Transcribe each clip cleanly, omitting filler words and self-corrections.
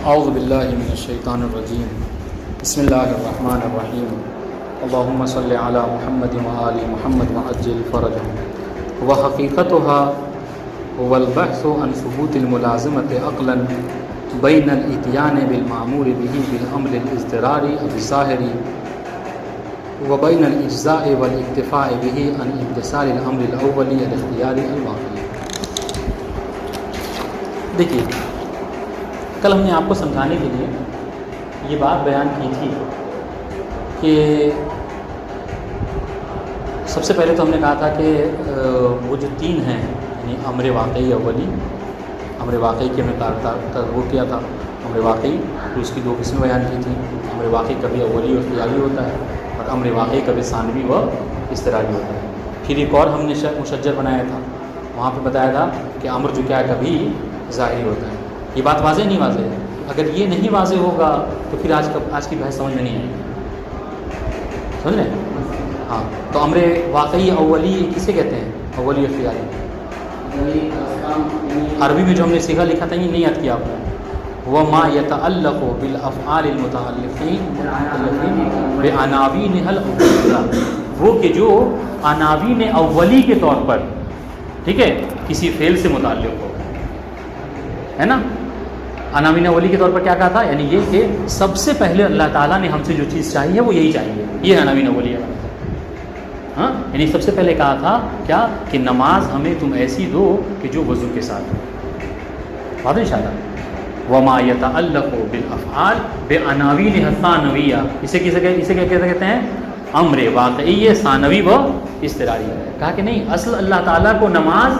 اعوذ باللہ من الشیطان الرجیم بسم اللہ الرحمن الرحیم اللہم صلی علی محمد وآل محمد وعجل فرجهم وحقیقتها هو البحث عن ثبوت الملازمة عقلا بین الاتیان بالمعمور به بالامر الاضطراری او الظاہری وبین الاجزاء والاکتفاء به عن امتثال الامر الاولی الاختیاری الواقعی۔ دیکھیے، کل ہم نے آپ کو سمجھانے کے لیے یہ بات بیان کی تھی کہ سب سے پہلے تو ہم نے کہا تھا کہ وہ جو تین ہیں، یعنی امر واقعی اولی، امر واقعی کے ہم نے تصور کیا تھا، امر واقعی تو اس کی دو قسمیں بیان کی تھیں۔ امر واقعی کبھی اولی اور اختیاری ہوتا ہے، اور امر واقعی کبھی ثانوی و اضطراری ہوتا ہے۔ پھر ایک اور ہم نے مشجر بنایا تھا، وہاں پہ بتایا تھا کہ امر جو کیا ہے کبھی ظاہری ہوتا ہے۔ یہ بات واضح نہیں واضح ہے؟ اگر یہ نہیں واضح ہوگا تو پھر آج کی بحث سمجھ میں نہیں آئے گی، سمجھ رہے ہیں؟ ہاں، تو امر واقعی اولی کسے کہتے ہیں؟ اولی اختیاری۔ عربی میں جو ہم نے صیغہ لکھا تھا یہ نہیں یاد کیا آپ نے، وہ ما یتعلق بالافعال المتعلقین بعناوین الاولیہ، وہ کہ جو عناوین اولی کے طور پر، ٹھیک ہے، کسی فعل سے متعلق ہو، ہے نا؟ عناوین اولی کے طور پر کیا کہا تھا؟ یعنی یہ کہ سب سے پہلے اللہ تعالیٰ نے ہم سے جو چیز چاہی ہے وہ یہی چاہیے، یہ عناوین اولی ہے۔ ہاں، یعنی سب سے پہلے کہا تھا کیا کہ نماز ہمیں تم ایسی دو کہ جو وضو کے ساتھ ہو، بات ان شاء اللہ۔ وما یتعلق بالافعال بعناوین ثانویہ، اسے کہتے ہیں امر واقعی ثانوی و اضطراری۔ کہا کہ نہیں، اصل اللہ تعالیٰ کو نماز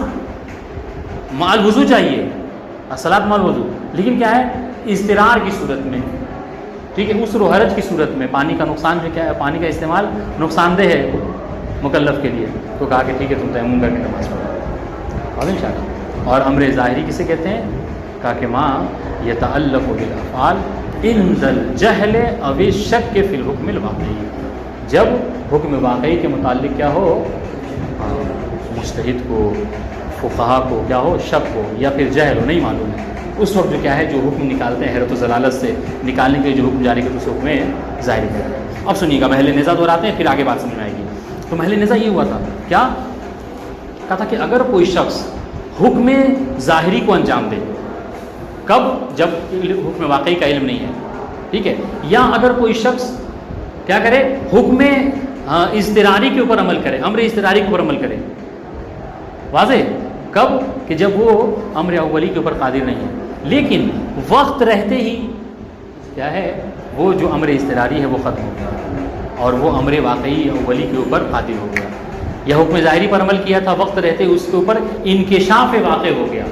مع الوضو چاہیے، الصلاۃ مع الوضو، لیکن کیا ہے اضطرار کی صورت میں، ٹھیک ہے، عسر و حرج کی صورت میں، پانی کا نقصان جو کیا ہے، پانی کا استعمال نقصان دہ ہے مکلف کے لیے، تو کہا کہ ٹھیک ہے تم تیمم کر کے نماز پڑھو، ان شاء اللہ۔ اور امر ظاہری کسے کہتے ہیں؟ کہا کہ ما یتعلق بالافعال عند الجہل او الشک فی الحکم الواقعی، جب حکم واقعی کے متعلق کیا ہو، مجتہد کو، فقہا کو کیا ہو، شک ہو یا پھر جہل ہو، نہیں معلوم ہے، اس وقت جو کیا ہے جو حکم نکالتے ہیں حیرت و ضلالت سے نکالنے کے لیے جو حکم جاری کرتے ہیں اس حکم ظاہری کرتے ہیں۔ اب سنیے گا، محل نزاع دہراتے ہیں پھر آگے بات سمجھ میں آئے گی۔ تو محل نزاع یہ ہوا تھا کیا؟ کہا تھا کہ اگر کوئی شخص حکم ظاہری کو انجام دے، کب؟ جب حکم واقعی کا علم نہیں ہے، ٹھیک ہے، یا اگر کوئی شخص کیا کرے، حکم اضطراری کے اوپر عمل کرے، امر اضطراری کے اوپر عمل کرے، واضح؟ کب؟ کہ جب وہ امر اولی کے اوپر قادر نہیں ہے، لیکن وقت رہتے ہی کیا ہے وہ جو امر اضطراری ہے وہ ختم ہو گیا اور وہ امر واقعی اولی کے اوپر قادر ہو گیا، یا حکم ظاہری پر عمل کیا تھا، وقت رہتے اس کے اوپر انکشاف واقع ہو گیا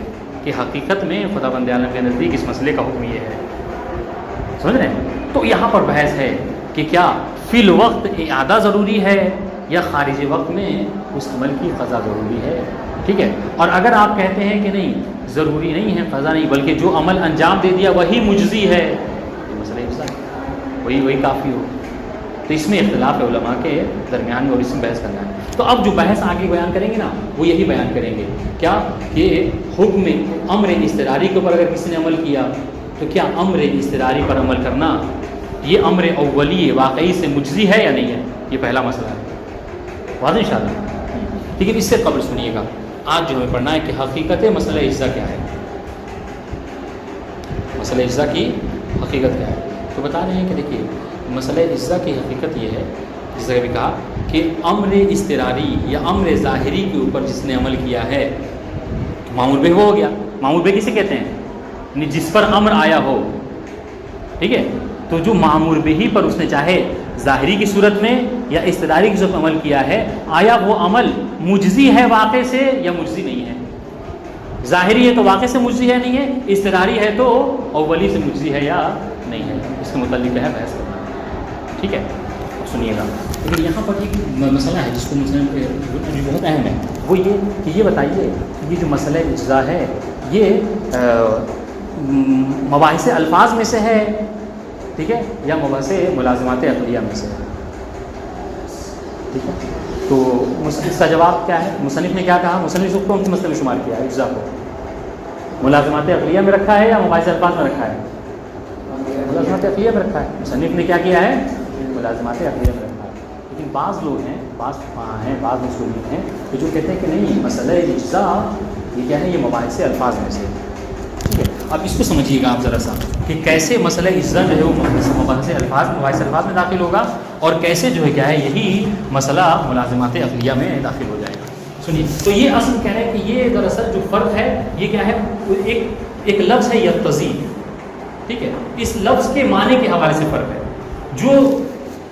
کہ حقیقت میں خدا بند عالم کے نزدیک اس مسئلے کا حکم یہ ہے، سمجھ رہے ہیں؟ تو یہاں پر بحث ہے کہ کیا فی الوقت اعادہ ضروری ہے یا خارج وقت میں اس عمل کی قضا ضروری ہے، ٹھیک ہے؟ اور اگر آپ کہتے ہیں کہ نہیں ضروری نہیں ہے، قضا نہیں، بلکہ جو عمل انجام دے دیا وہی مجزی ہے، یہ مسئلہ وہی کافی ہو، تو اس میں اختلاف ہے علماء کے درمیان میں اور اس میں بحث کرنا ہے۔ تو اب جو بحث آگے بیان کریں گے نا وہ یہی بیان کریں گے کیا کہ حکم امر اضطراری کے اوپر اگر کسی نے عمل کیا تو کیا امر اضطراری پر عمل کرنا یہ امر اولی واقعی سے مجزی ہے یا نہیں ہے، یہ پہلا مسئلہ ہے، واضح انشاءاللہ۔ لیکن اس سے قبل سنیے گا، آج جو ہمیں پڑھنا ہے کہ حقیقت مسئلہ اجزا کیا ہے، مسئلہ اجزا کی حقیقت کیا ہے۔ تو بتا رہے ہیں کہ دیکھیے مسئلہ اجزا کی حقیقت یہ ہے، جس جگہ بھی کہا کہ امر اضطراری یا امر ظاہری کے اوپر جس نے عمل کیا ہے معمول بہ ہو گیا۔ معمول بہ کسے کہتے ہیں؟ یعنی جس پر امر آیا ہو، ٹھیک ہے، تو جو معمول بہ پر اس نے چاہے ظاہری کی صورت میں یا اضطراری کی صورت میں عمل کیا ہے، آیا وہ عمل مجزی ہے واقع سے یا مجزی نہیں ہے؟ ظاہری ہے تو واقع سے مجزی ہے نہیں ہے، اضطراری ہے تو اولی سے مجزی ہے یا نہیں ہے، اس کے متعلق ہے بحث کرنا، ٹھیک ہے؟ اب سنیے گا، لیکن یہاں پر ایک مسئلہ ہے جس کو بہت اہم ہے، وہ یہ کہ یہ بتائیے کہ یہ جو مسئلہ اجزا ہے یہ مباحث الفاظ میں سے ہے، ٹھیک ہے، یا مباحث ملازمات عقلیہ میں سے ہے، ٹھیک ہے؟ تو اس کا جواب کیا ہے؟ مصنف نے کیا کہا؟ مصنف کو کون سے مسئلے میں شمار کیا ہے؟ اجزا کو ملازمات عقلیہ میں رکھا ہے یا مباحث الفاظ میں رکھا ہے؟ ملازمات عقلیہ میں رکھا ہے، مصنف نے کیا کیا ہے؟ ملازمات عقلیہ میں رکھا ہے. لیکن بعض لوگ ہیں، بعض فقہاء ہیں، بعض اصولیین ہیں کہ جو کہتے ہیں کہ نہیں، مسئلہ اجزاء یہ کیا ہے؟ یہ مباحث الفاظ میں سے. ٹھیک ہے، اب اس کو سمجھیے گا آپ ذرا سا کہ کیسے مسئلہ اجزاء جو ہے وہ مباحث الفاظ میں داخل ہوگا، اور کیسے جو ہے کیا ہے یہی مسئلہ ملازمات عقلیہ میں داخل ہو جائے گا. سنیے، تو یہ اصل کہہ رہے ہیں کہ یہ دراصل جو فرق ہے یہ کیا ہے؟ ایک لفظ ہے یقتضی. ٹھیک ہے، اس لفظ کے معنی کے حوالے سے فرق ہے. جو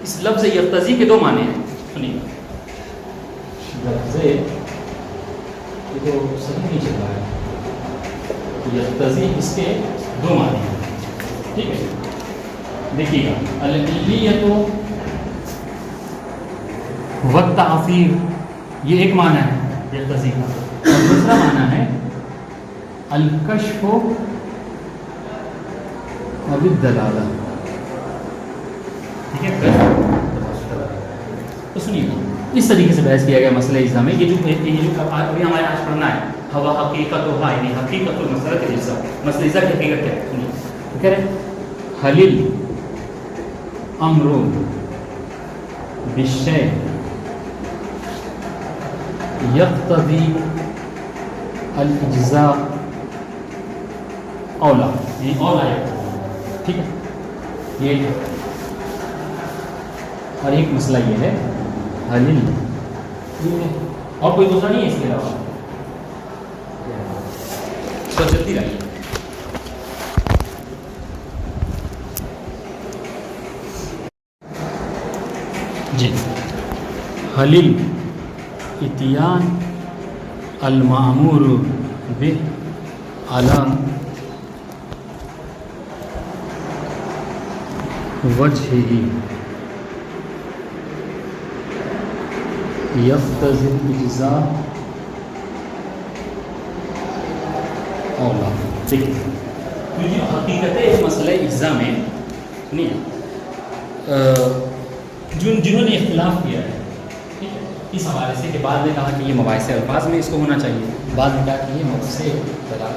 اس لفظ یقتضی کے دو معنی ہیں. سنیے، لفظ یہ تو صحیح نہیں چل رہا ہے. یقتضی اس کے دو معنی ہیں. ٹھیک ہے، دیکھیے گا، العلیت والتعفیر یہ ایک معنی ہے یقتضی کا، اور دوسرا معنی ہے الکشف والدلالہ. ٹھیک ہے، تو سنیے اس طریقے سے بحث کیا گیا مسئلہ اجزاء میں. یہ جو ابھی ہمارے آج پڑھنا ہے، ہوا حقیقت و یعنی حقیقت المسئلہ اجزاء، مسئلہ اجزاء کی حقیقت کیا ہے؟ سنیے، تو کہہ رہے ہیں حلیل امر بالشیء یقتضی الاجزاء اولا، یہ اولا ہے. ٹھیک ہے، یہ اور ایک مسئلہ یہ ہے حلیل، اور کوئی دوسرا نہیں ہے اس کے علاوہ. تو جلدی رہیے. جی، حلیل اتیان المأمور به علی وجهه یقتضی الاجزاء اولا. دیکھیے، کیونکہ حقیقت مسئلہ اجزاء میں نہیں جنہوں نے اختلاف کیا ہے اس حوالے سے کہ بعد میں کہا کہ یہ مباحث الفاظ میں اس کو ہونا چاہیے، بعد میں کہا کہ یہ مباحث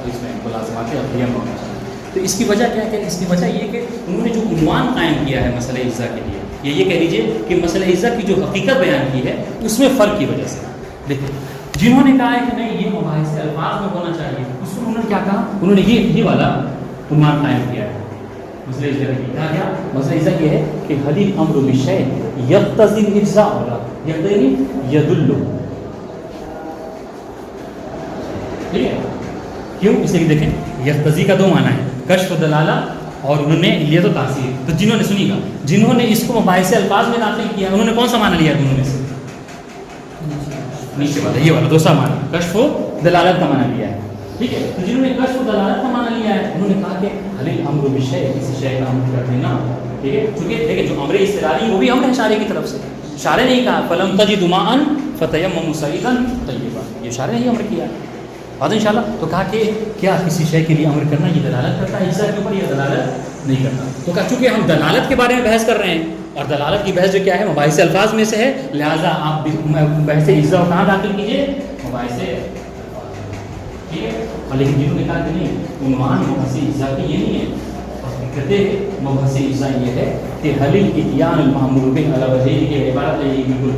اس میں ملازمات عقلیہ میں ہونا چاہیے. تو اس کی وجہ کیا ہے؟ اس کی وجہ یہ کہ انہوں نے جو عنوان قائم کیا ہے مسئلہ اجزاء کے لیے، یہ کہہ لیجیے کہ مسئلہ اجزاء کی جو حقیقت بیان کی ہے اس میں فرق کی وجہ سے. دیکھیں، جنہوں نے کہا ہے کہ نہیں یہ مباحث الفاظ میں ہونا چاہیے، اس کو انہوں نے کیا کہا؟ انہوں نے یہ والا عنوان قائم کیا ہے مسئلہ اجزاء کی. کہا کیا؟ مسئلہ اجزاء یہ ہے کہ حلیل امر بالشیء یقتضی الاجزاء اولا، یقتضی یدل. ٹھیک ہے، کیوں؟ اسے دیکھیں، یقتضی کا دو معنی ہے، کشف و دلالہ، اور انہوں نے علیت و تاثیر. تو جنہوں نے سنی گا، جنہوں نے اس کو مباحث الفاظ میں داخل کیا انہوں نے کون سا معنی لیا؟ دونوں میں سے نیچے والا، یہ والا دوسرا معنی، کشف و دلالت کا معنی لیا ہے. ٹھیک ہے، تو جنہوں نے کشف و دلالت کا معنی لیا ہے انہوں نے کہا کہ حلیل امر بالشیء، کسی شے کا امر کر دینا. ٹھیک ہے، چونکہ دیکھیں جو امر استقرالی وہ بھی امر ہے شارع کی طرف سے. شارع نے کہا فلم تجد ماء فتیمموا صعیدا طیبا، یہ شارع نے ہی امر کیا ہے. بات انشاءاللہ. تو کہا کہ کیا کسی شے کے لیے امر کرنا یہ دلالت کرتا ہے اجزاء کے اوپر، یہ دلالت نہیں کرتا. تو کہا چونکہ ہم دلالت کے بارے میں بحث کر رہے ہیں، اور دلالت کی بحث جو کیا ہے مباحث الفاظ میں سے ہے، لہٰذا آپ بحث اجزاء کہاں داخل کیجیے؟ مباحث. ٹھیک ہے، اور لیکن جنہوں نے کہا کہ نہیں عنوان مبحث اجزاء کی یہ نہیں ہے، کہتے ہیں مبحث اجزاء یہ ہے کہ حلیل اتیان المأمور به علی وجہہ کی عبارت ہے، یہ بالکل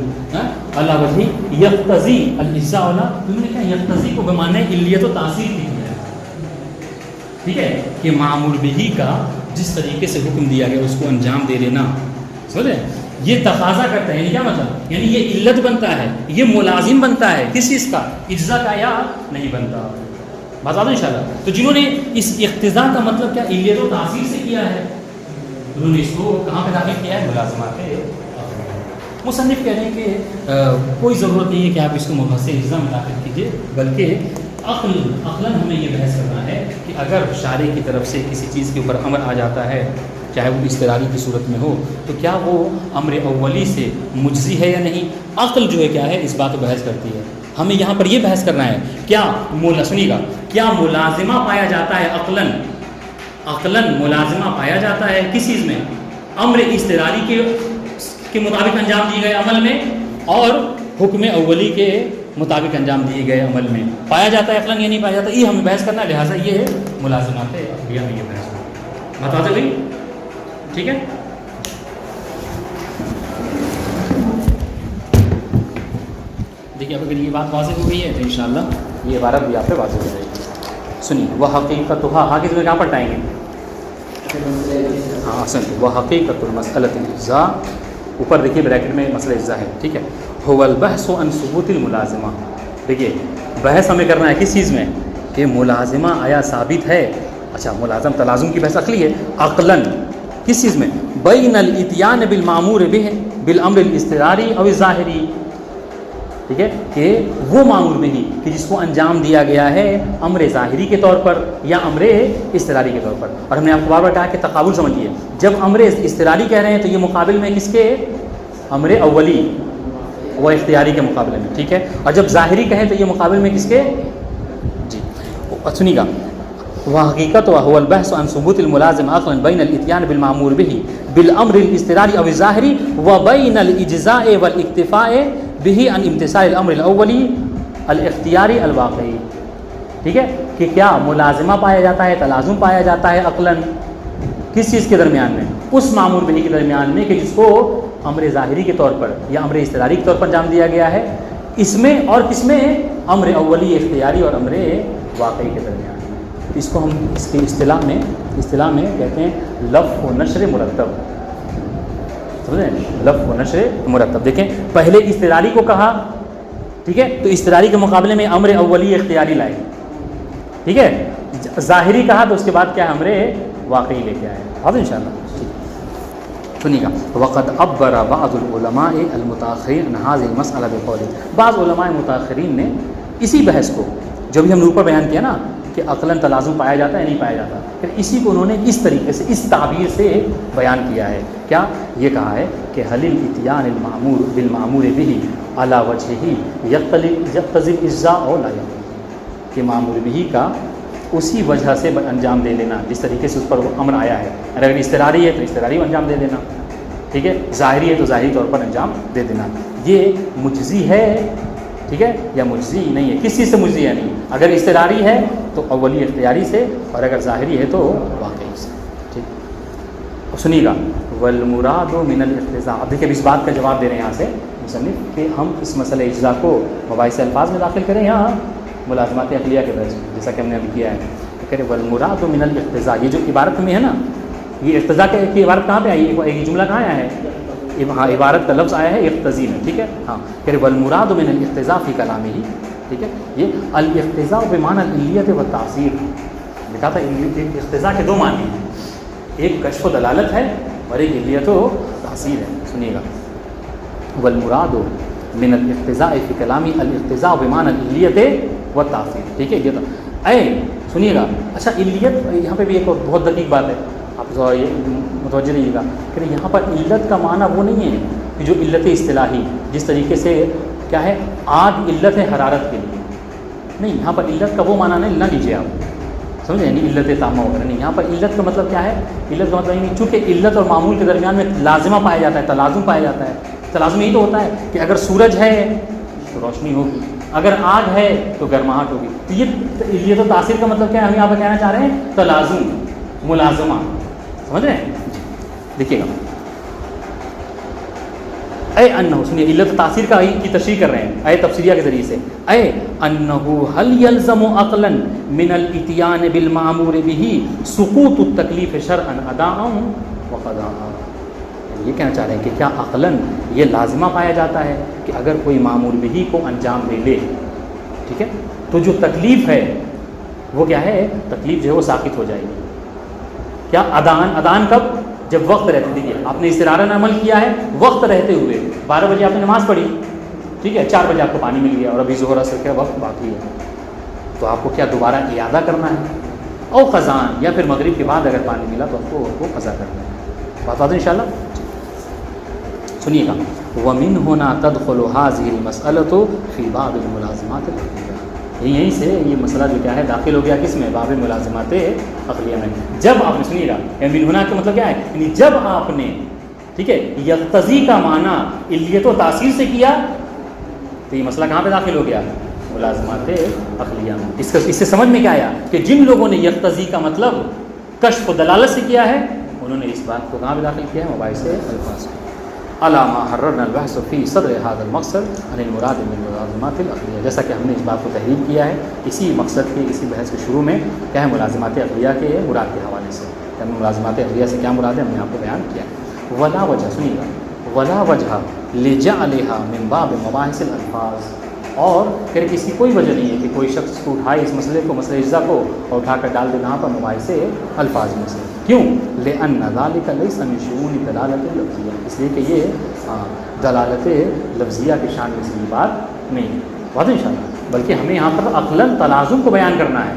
علی وجہ یقتضی الاجزاء اولا. انہوں نے کہا یقتضی کو بمعنی علیت و تاثیر کی ہے. ٹھیک ہے، کہ معمول به کا جس طریقے سے حکم دیا گیا اس کو انجام دے دینا، سمجھے؟ یہ تقاضا کرتا ہے، یعنی کیا مطلب؟ یعنی یہ علت بنتا ہے، یہ ملازم بنتا ہے کس چیز کا؟ اجزاء کا، یا نہیں بنتا. بتا دو انشاءاللہ. تو جنہوں نے اس اقتضاء کا مطلب کیا علیت و تاثیر سے کیا ہے، انہوں نے اس کو کہاں پہ داخل کیا ہے؟ ملازمات. مصنف کہہ رہے ہیں کہ کوئی ضرورت نہیں ہے کہ آپ اس کو مبحث اجزاء میں داخل کیجیے، بلکہ عقلاً ہمیں یہ بحث کرنا ہے کہ اگر شارع کی طرف سے کسی چیز کے اوپر امر آ جاتا ہے، چاہے وہ اضطراری کی صورت میں ہو، تو کیا وہ امر اولی سے مجزی ہے یا نہیں؟ عقل جو ہے کیا ہے اس بات کو بحث کرتی ہے. ہمیں یہاں پر یہ بحث کرنا ہے کیا سنیے گا، کیا ملازمہ پایا جاتا ہے عقلاً ملازمہ پایا جاتا ہے کس چیز میں؟ امر اضطراری کے مطابق انجام دیے گئے عمل میں، اور حکم اولی کے مطابق انجام دیے گئے عمل میں پایا جاتا ہے عقلاً یا نہیں پایا جاتا؟ یہ ہمیں بحث کرنا ہے. لہٰذا یہ ہے ملازمات عقلیہ میں یہ بحث. بتا دیں بھائی ٹھیک ہے. دیکھیے اب اگر یہ بات واضح ہو گئی ہے تو انشاءاللہ یہ عبارت بھی آپ پہ واضح ہو جائے گی. سنیے وہ حقیقت حاکم میں کہاں پر ٹائیں گے؟ ہاں سن وہ حقیقت المسألۃ الاجزاء، اوپر دیکھیے بریکٹ میں مسئلہ اجزاء ہے. ٹھیک ہے. هو البحث عن ثبوت الملازمہ. دیکھیے بحث ہمیں کرنا ہے کس چیز میں کہ ملازمہ آیا ثابت ہے. اچھا ملازم تلازم کی بحث عقلی ہے. عقلاً کس چیز میں؟ بین الاتیان بالمامور به بالامر الاضطراری او الظاہری. ٹھیک ہے کہ وہ معمول به کہ جس کو انجام دیا گیا ہے امر ظاہری کے طور پر یا امر اضطراری کے طور پر. اور ہم نے آپ کو بار بار کہا کہ تقابل سمجھیے. جب امر اضطراری کہہ رہے ہیں تو یہ مقابل میں کس کے؟ امر اولی و اختیاری کے مقابلے میں. ٹھیک ہے. اور جب ظاہری کہیں تو یہ مقابل میں کس کے؟ جی سنیے گا. وحقیقت وهو البحث عن ثبوت الملازم عقلا بين الاتيان بالمامور به بالامر الاضطراري او الظاهري وبين الاجزاء والاكتفاء به عن امتثال الامر الاولی الاختیاری الواقعی. ٹھیک ہے کہ کیا ملازمہ پایا جاتا ہے تلازم پایا جاتا ہے عقلاً کس چیز کے درمیان میں؟ اس معمول به کے درمیان میں کہ جس کو امر ظاہری کے طور پر یا امر اضطراری کے طور پر انجام دیا گیا ہے. اس میں اور کس میں؟ امر اولی اختیاری اور امر واقعی کے درمیان. اس کو ہم اس کی اصطلاح میں کہتے ہیں لف و نشر مرتب. سمجھیں؟ لف و نشر مرتب. دیکھیں پہلے اضطراری کو کہا. ٹھیک ہے. تو اضطراری کے مقابلے میں امر اولی اختیاری لائے. ٹھیک ہے. ظاہری کہا تو اس کے بعد کیا ہے؟ امر واقعی لے کے آئے. اب انشاءاللہ سنیے گا. وقد عبر بعض العلماء المتاخرین عن هذه المسألة بقول. بعض علماء متاخرین نے اسی بحث کو جو بھی ہم نے اوپر بیان کیا نا کہ عقلاً تلازم پایا جاتا ہے نہیں پایا جاتا، پھر اسی کو انہوں نے اس طریقے سے اس تعبیر سے بیان کیا ہے. کیا یہ کہا ہے کہ حل الاتیان المعمور بالمعمور به علی وجهه یقتضی الاجزاء او لا یقتضی کہ معمور به کا اسی وجہ سے انجام دے لینا جس طریقے سے اس پر وہ امر آیا ہے. اگر اضطراری ہے تو اضطراری انجام دے دینا. ٹھیک ہے. ظاہری ہے تو ظاہری طور پر انجام دے دینا. یہ مجزی ہے. ٹھیک ہے. یا مجزی نہیں ہے. کس چیز سے مجزی ہے؟ نہیں. اگر اضطراری ہے تو اولی اختیاری سے اور اگر ظاہری ہے تو واقعی سے. ٹھیک. سنیے گا. والمراد من الاقتضاء. اب دیکھیے اس بات کا جواب دے رہے ہیں یہاں سے مصنف کہ ہم اس مسئلہ اجزاء کو مباحث الفاظ میں داخل کریں یا ملازمات عقلیہ کے درج جیسا کہ ہم نے ابھی کیا ہے. کہ والمراد من الاقتضاء یہ جو عبارت میں ہے نا یہ اقتضاء کی عبارت کہاں پہ آئی ہے؟ یہ جملہ کہاں آیا ہے؟ ہاں عبارت کا لفظ آیا ہے اقتضی میں. ٹھیک ہے. ہاں کہ والمراد من الاقتضاء فی کلامہ. ٹھیک ہے. یہ الاقتضاء بمعنی العلیت و تاثیر لکھا تھا. اقتضاء کے دو معنی ہیں. ایک کشف و دلالت ہے اور ایک علیت و تاثیر ہے. سنیے گا. والمراد من الاقتضاء فی کلامی الاقتضاء بمعنی العلیت و تاثیر. ٹھیک ہے. یہ تو سنیے گا. اچھا علیت یہاں پہ بھی ایک بہت دقیق بات ہے آپ یہ متوجہ رہیے گا کہ یہاں پر علت کا معنی وہ نہیں ہے کہ جو علت اصطلاحی جس طریقے سے کیا ہے آگ علت ہے حرارت کے لیے نہیں. یہاں پر علت کا وہ معنی نہیں نہ لیجیے آپ سمجھیں یعنی علت تامہ وغیرہ نہیں. یہاں پر علت کا مطلب کیا ہے؟ علت کا مطلب یعنی چونکہ علت اور معمول کے درمیان میں لازمہ پایا جاتا ہے تلازم پایا جاتا ہے. تلازم یہی تو ہوتا ہے کہ اگر سورج ہے تو روشنی ہوگی اگر آگ ہے تو گرماہٹ ہوگی. تو یہ تو تاثیر کا مطلب کیا ہے؟ ہم یہاں پر کہنا چاہ رہے ہیں تلازم ملازمہ. سمجھ رہے ہیں؟ دیکھیے گا. اے انہو سنیے علت تاثیر کا کی تشریح کر رہے ہیں اے تفسیریہ کے ذریعے سے. اے انہو هل يلزم عقلا من الاتیان بالمعمور به سقوط التکلیف شرعا اداء وقضاء. یہ کہنا چاہ رہے ہیں کہ کیا عقلاً یہ لازمہ پایا جاتا ہے کہ اگر کوئی معمول به کو انجام دے لے ٹھیک ہے تو جو تکلیف ہے وہ کیا ہے؟ تکلیف جو ہے وہ ساقط ہو جائے گی. کیا ادان کب؟ جب وقت رہتے. دیکھیے آپ نے استرارن عمل کیا ہے وقت رہتے ہوئے. 12 بجے آپ نے نماز پڑھی ٹھیک ہے 4 بجے آپ کو پانی مل گیا اور ابھی ظہر اثر کا وقت باقی ہے تو آپ کو کیا دوبارہ اعادہ کرنا ہے؟ او خزان یا پھر مغرب کے بعد اگر پانی ملا تو آپ کو قضا کرنا ہے. بات بات ان شاء اللہ. سنیے گا. ومن ہونا تدخل هذه المسألة في باب الملازمات العقلیہ. یہیں سے یہ مسئلہ جو کیا ہے داخل ہو گیا کس میں؟ باب ملازمات عقلیہ میں. جب آپ نے سنیے گا من ہونا کا مطلب کیا ہے؟ یعنی جب آپ نے ٹھیک ہے یقتضی کا معنی علیت و تاثیر سے کیا تو یہ مسئلہ کہاں پہ داخل ہو گیا؟ ملازمات عقلیہ میں. اس سے سمجھ میں کیا آیا کہ جن لوگوں نے یقتضی کا مطلب کشف و دلالت سے کیا ہے انہوں نے اس بات کو کہاں بھی داخل کیا ہے؟ مباحث الفاظ میں. علامہ حررنا البحث فی صدر هذا المقصد عن المراد من ملازمات العقلیہ، جیسا کہ ہم نے اس بات کو تحریر کیا ہے اسی مقصد کے اسی بحث کے شروع میں کیا ہے ملازمات عقلیہ کے مراد کے حوالے سے. یعنی ملازمات عقلیہ سے کیا مراد ہے ہم نے آپ کو بیان کیا. ولا وجہ سنیے گا، ولا وجہ لجعلها من باب مباحث الالفاظ، اور پھر اس کی کوئی وجہ نہیں ہے کہ کوئی شخص کو اٹھائے اس مسئلے کو، مسئلہ اجزا کو، اور اٹھا کر ڈال دے یہاں پر مباحث الفاظ میں سے. کیوں؟ لأن ذلك ليس من شؤون دلالت لفظیہ، اس لیے کہ یہ دلالت لفظیہ کی شان میں سے یہ بات نہیں ہے. بات ان شاء اللہ، بلکہ ہمیں یہاں پر عقلاً تلازم کو بیان کرنا ہے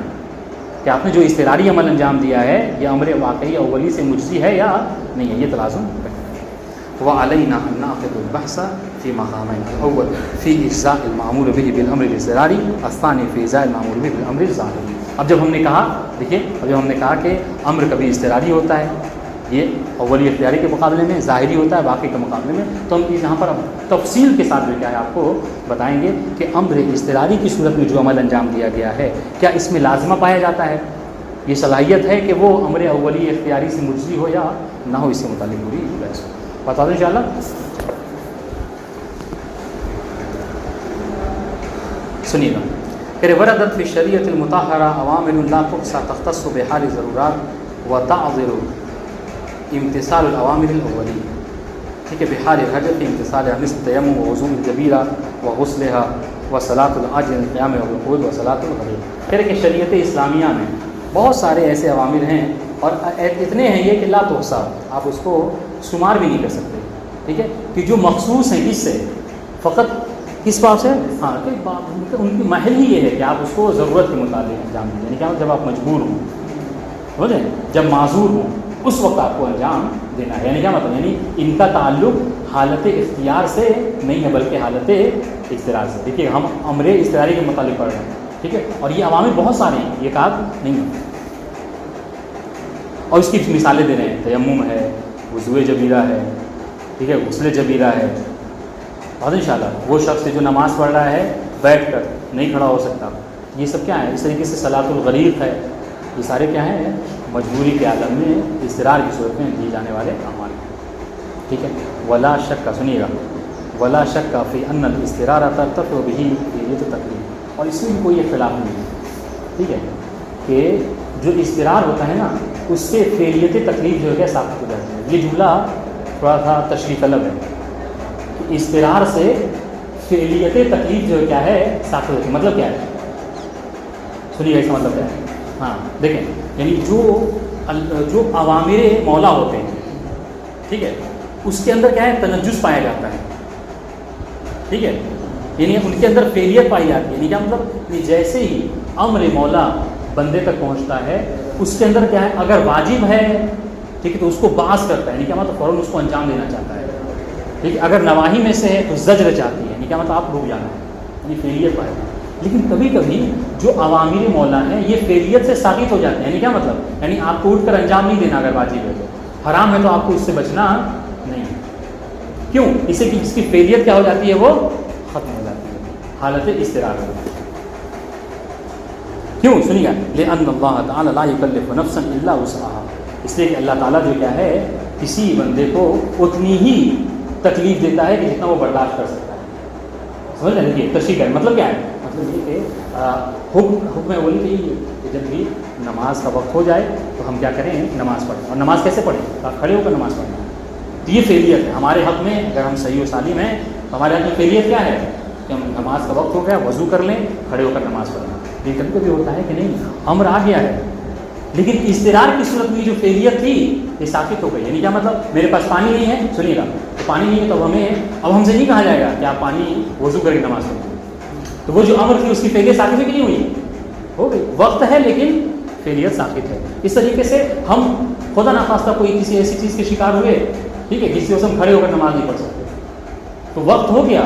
کہ آپ نے جو اضطراری عمل انجام دیا ہے یہ امر واقعی اولی سے مجزی ہے یا نہیں ہے، یہ تلازم. وعلينا أن نأخذ البحث في مقامين، الأول في إجزاء المعمول به بالأمر الاضطراري، الثاني في إجزاء المعمول به بالأمر الظاهري. اب جب ہم نے کہا، دیکھیے اب جب ہم نے کہا کہ امر کبھی اضطراری ہوتا ہے، یہ اولی اختیاری کے مقابلے میں، ظاہری ہوتا ہے باقی کے مقابلے میں، تو ہم یہاں پر تفصیل کے ساتھ جو کیا ہے آپ کو بتائیں گے کہ امر اضطراری کی صورت میں جو عمل انجام دیا گیا ہے کیا اس میں لازمہ پایا جاتا ہے، یہ صلاحیت ہے کہ وہ امر اولی اختیاری سے مجزی ہو یا نہ ہو، اس سے متعلق پوری بحث ہو. بتا دیں انشاءاللہ. سنیے گا، کہ وردت فی شریعت المطہرہ عوامل لا تحصى تختص بحال ضرورات وتعذر امتثال العوامل الاولی. ٹھیک ہے، بحال الحاجت امتثال مثل التیمم ووضوء الجبیرہ وغسلها وصلاۃ العاجل القیام والرکوع وصلاۃ الغریب. کہ شریعت اسلامیہ میں بہت سارے ایسے عوامل ہیں اور اتنے ہیں یہ کہ لا تحصى، آپ اس کو شمار بھی نہیں کر سکتے. ٹھیک ہے، کہ جو مخصوص ہیں کس سے، فقط کس بات سے، ہاں کہ ان کی محل ہی یہ ہے کہ آپ اس کو ضرورت کے مطابق انجام دیں. یعنی کیا جب آپ مجبور ہوں، سمجھیں، جب معذور ہوں اس وقت آپ کو انجام دینا ہے. یعنی کیا مطلب، یعنی ان کا تعلق حالت اختیار سے نہیں ہے بلکہ حالت اضطرار سے. دیکھیے ہم امر اضطراری کے متعلق پڑھ رہے ہیں، ٹھیک ہے، اور یہ عوامل بہت سارے ہیں، یہ کہا نہیں ہے، اور اس کی مثالیں دے رہے ہیں. تیمم ہے، وضوء جبیرہ ہے، ٹھیک ہے، غسل جبیرہ ہے. اور انشاءاللہ وہ شخص جو نماز پڑھ رہا ہے بیٹھ کر نہیں کھڑا ہو سکتا، یہ سب کیا ہے. اس طریقے سے صلاۃ الغریق ہے، یہ سارے کیا ہیں مجبوری کے عالم میں اضطرار کی صورت میں دیے جانے والے اعمال ہیں. ٹھیک ہے، ولا شک کا، سنیے گا، ولا شک کا فی ان الاضطرار ترتفع به فعلیت تکلیف، اور اس میں بھی کوئی اختلاف نہیں ہے. ٹھیک ہے، کہ جو اضطرار ہوتا ہے نا اس سے فعلیت تکلیف جو ہے ثابت ہو جاتی ہے. یہ جملہ تھوڑا سا تشریح طلب ہے، اضطرار سے فعلیت تکلیف جو ہے کیا ہے ثابت ہوتی ہے. مطلب کیا ہے، سنیے اس کا مطلب کیا ہے. ہاں دیکھیں، یعنی جو عوامر مولا ہوتے ہیں، ٹھیک ہے، اس کے اندر کیا ہے تنجس پایا جاتا ہے. ٹھیک ہے، یعنی ان کے اندر فعلیت پائی جاتی ہے. یعنی کیا مطلب، جیسے ہی امر مولا بندے تک پہنچتا ہے اس کے اندر کیا ہے، اگر واجب ہے ٹھیک ہے تو اس کو باعث کرتا ہے، یعنی کیا مطلب فوراً اس کو انجام دینا چاہتا ہے. ٹھیک ہے، اگر نواہی میں سے ہے تو زجر چاہتی ہے، یعنی کیا مطلب آپ رک جانا ہے، یعنی فعلیت پائے. لیکن کبھی کبھی جو عوامر مولا ہیں یہ فعلیت سے ثابت ہو جاتے ہیں. یعنی کیا مطلب، یعنی آپ کو اٹھ کر انجام نہیں دینا اگر واجب ہے تو، حرام ہے تو آپ کو اس سے بچنا نہیں. کیوں؟ اسے کہ اس کی فعلیت کیا ہو جاتی ہے، وہ ختم ہو جاتی ہے، حالت اضطرار ہو جاتی ہے. کیوں؟ سنیے گا، لأن اللہ تعالیٰ لا یکلف نفسا الا وسعها، اس لیے کہ اللہ تعالیٰ جو کیا ہے کسی بندے کو اتنی ہی تکلیف دیتا ہے کہ جتنا وہ برداشت کر سکتا ہے. سمجھ رہے ہیں؟ تشریح ہے، مطلب کیا ہے، مطلب یہ کہ حکم ہے وہی کہ جب بھی نماز کا وقت ہو جائے تو ہم کیا کریں، نماز پڑھیں. اور نماز کیسے پڑھیں، آپ کھڑے ہو کر نماز پڑھیں. تو یہ فعلیت ہے ہمارے حق میں. اگر ہم صحیح و سالم ہیں تو ہمارے حق میں فعلیت کیا ہے کہ ہم نماز کا وقت ہو گیا وضو کر لیں، کھڑے ہو کر نماز پڑھیں. لیکن کبھی کبھی ہوتا ہے کہ نہیں، امر آ گیا ہے لیکن اضطرار کی صورت میں جو فعلیت تھی یہ ثابت ہو گئی. یعنی کیا مطلب، میرے پاس پانی نہیں ہے، سنیے گا، تو پانی نہیں ہے تو اب ہم سے نہیں کہا جائے گا کہ آپ پانی وضو کر کے نماز پڑھیں. تو وہ جو امر تھی اس کی فعلیت ثابت ہے کہ نہیں ہوئی، ہو گئی. وقت ہے لیکن فعلیت ثابت ہے. اس طریقے سے ہم خدا نخواستہ کوئی کسی ایسی چیز کے شکار ہوئے، ٹھیک ہے، جس سے ہم کھڑے ہو کر نماز نہیں پڑھ سکتے، تو وقت ہو گیا،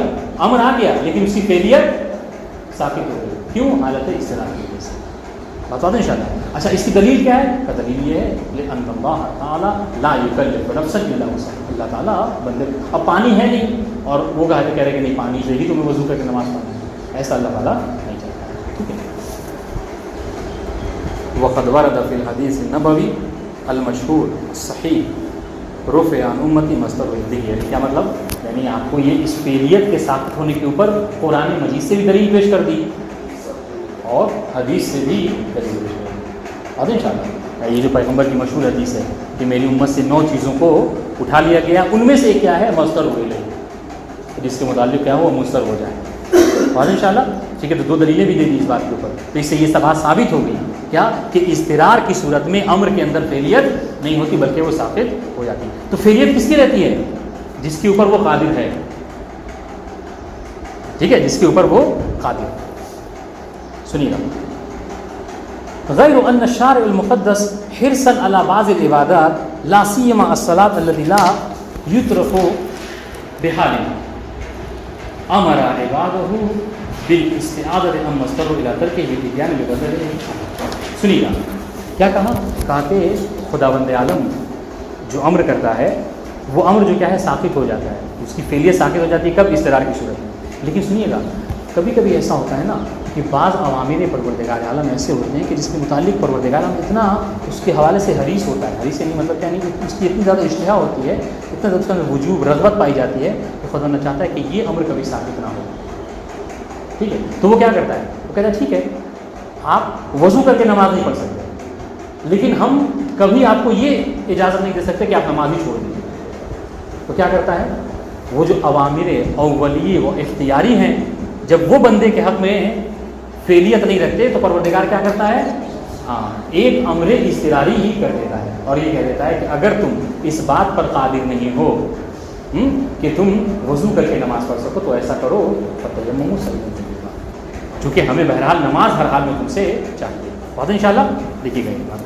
امر آ گیا لیکن اس کی فعلیت ثابت ہو گئی. کیوں؟ حالت اضطرار کی وجہ سے. بتا دیں انشاءاللہ. اچھا، اس کی دلیل کیا ہے؟ کا دلیل یہ ہے لأن اللہ تعالیٰ لا یکلف نفسا الا وسعها، اللہ تعالیٰ بندے، اب پانی ہے نہیں اور وہ کہہ رہے کہ نہیں پانی سے ہی تمہیں وضو کر کے نماز پڑھنا ہے، ایسا اللہ تعالیٰ نہیں چاہتا ہے. ٹھیک ہے. وقد ورد فی الحدیث النبوی المشہور صحیح رفع عن امتی مصدر ہے. کیا مطلب؟ یعنی آپ کو یہ اس فعلیت کے ثابت ہونے کے اوپر قرآن مجید سے بھی دلیل پیش کر دی اور حدیث سے بھی دلیل پیش کر دی. اور انشاءاللہ یہ جو پیغمبر کی مشہور حدیث ہے کہ میری امت سے 9 چیزوں کو اٹھا لیا گیا، ان میں سے کیا ہے؟ مصدر الیہ، جس کے متعلق کیا ہو وہ مصدر ہو جائے. اور انشاءاللہ ٹھیک ہے. تو 2 دلیلیں بھی دے دی اس بات کے اوپر. تو اس سے یہ بات ثابت ہو گئی کیا کہ اضطرار کی صورت میں امر کے اندر فعلیت نہیں ہوتی بلکہ وہ ثابت ہو جاتی. تو فعلیت کس کی رہتی ہے؟ جس کے اوپر وہ قادر ہے. ٹھیک ہے، جس کے اوپر وہ قادر. سنیے گا. غیر ان الشارع المقدس حرصا على بعض العبادات لا سيما الصلاة التي لا يترك بحال امر عباده بالاستعاذة عن مصدر الى تركه بالاتيان ببدله. سنیے گا کیا کہا کہ خداوند عالم جو امر کرتا ہے وہ امر جو کیا ہے ثابت ہو جاتا ہے، اس کی فعلیت ثابت ہو جاتی ہے. کب؟ اضطرار کی صورت میں. لیکن سنیے گا کبھی کبھی ایسا ہوتا ہے نا کہ بعض عوامر پروردگار عالم ایسے ہوتے ہیں کہ جس کے متعلق پروردگار عالم اتنا اس کے حوالے سے حریص ہوتا ہے. حریص یعنی مطلب کیا نہیں کہ اس کی اتنی زیادہ اشتہا ہوتی ہے، اتنا زیادہ اس میں وجوب رغبت پائی جاتی ہے کہ خدا نہ چاہتا ہے کہ یہ امر کبھی ثابت نہ ہو. ٹھیک ہے، تو وہ کیا کرتا ہے؟ وہ کہتا ہے ٹھیک ہے آپ وضو کر کے نماز نہیں پڑھ سکتے، لیکن ہم کبھی آپ کو یہ اجازت نہیں دے سکتے کہ آپ نماز ہی چھوڑ دیں. تو کیا کرتا ہے؟ وہ جو عوامر اولیہ و اختیاری ہیں جب وہ بندے کے حق میں فعلیت نہیں رکھتے تو پروردگار کیا کرتا ہے؟ ایک امر اضطراری ہی کر دیتا ہے اور یہ کہہ دیتا ہے کہ اگر تم اس بات پر قادر نہیں ہو کہ تم وضو کر کے نماز پڑھ سکو تو ایسا کرو فتیمموا صعیدا طیبا، چونکہ ہمیں بہرحال نماز ہر حال میں تم سے چاہیے. بات انشاءاللہ دیکھیے گا.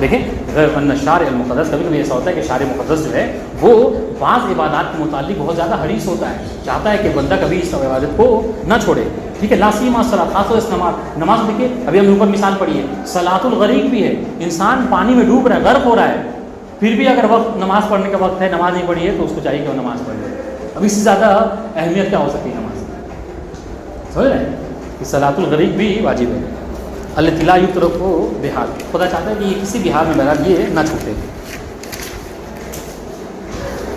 دیکھیں غیر ان الشارع المقدس، کبھی کبھی ایسا ہوتا ہے کہ شارع مقدس جو ہے وہ بعض عبادات کے متعلق بہت زیادہ حریص ہوتا ہے، چاہتا ہے کہ بندہ کبھی اس عبادت کو نہ چھوڑے. ٹھیک ہے، لا سیما الصلاۃ، خاص طور سے نماز دیکھیے. ابھی ہم نے اوپر مثال پڑھی ہے صلاۃ الغریق بھی ہے. انسان پانی میں ڈوب رہا ہے، غرق ہو رہا ہے، پھر بھی اگر وقت نماز پڑھنے کا وقت ہے، نماز نہیں پڑھی ہے تو اس کو چاہیے کہ وہ نماز پڑھ لے. اب اس سے زیادہ اہمیت کیا ہو سکتی ہے نماز؟ سمجھ رہے ہیں کہ صلاۃ الغریق بھی واجب ہے. التي لا يترك بحال، خدا چاہتا ہے کہ یہ کسی بھی حال میں بہرحال یہ نہ چھوٹے.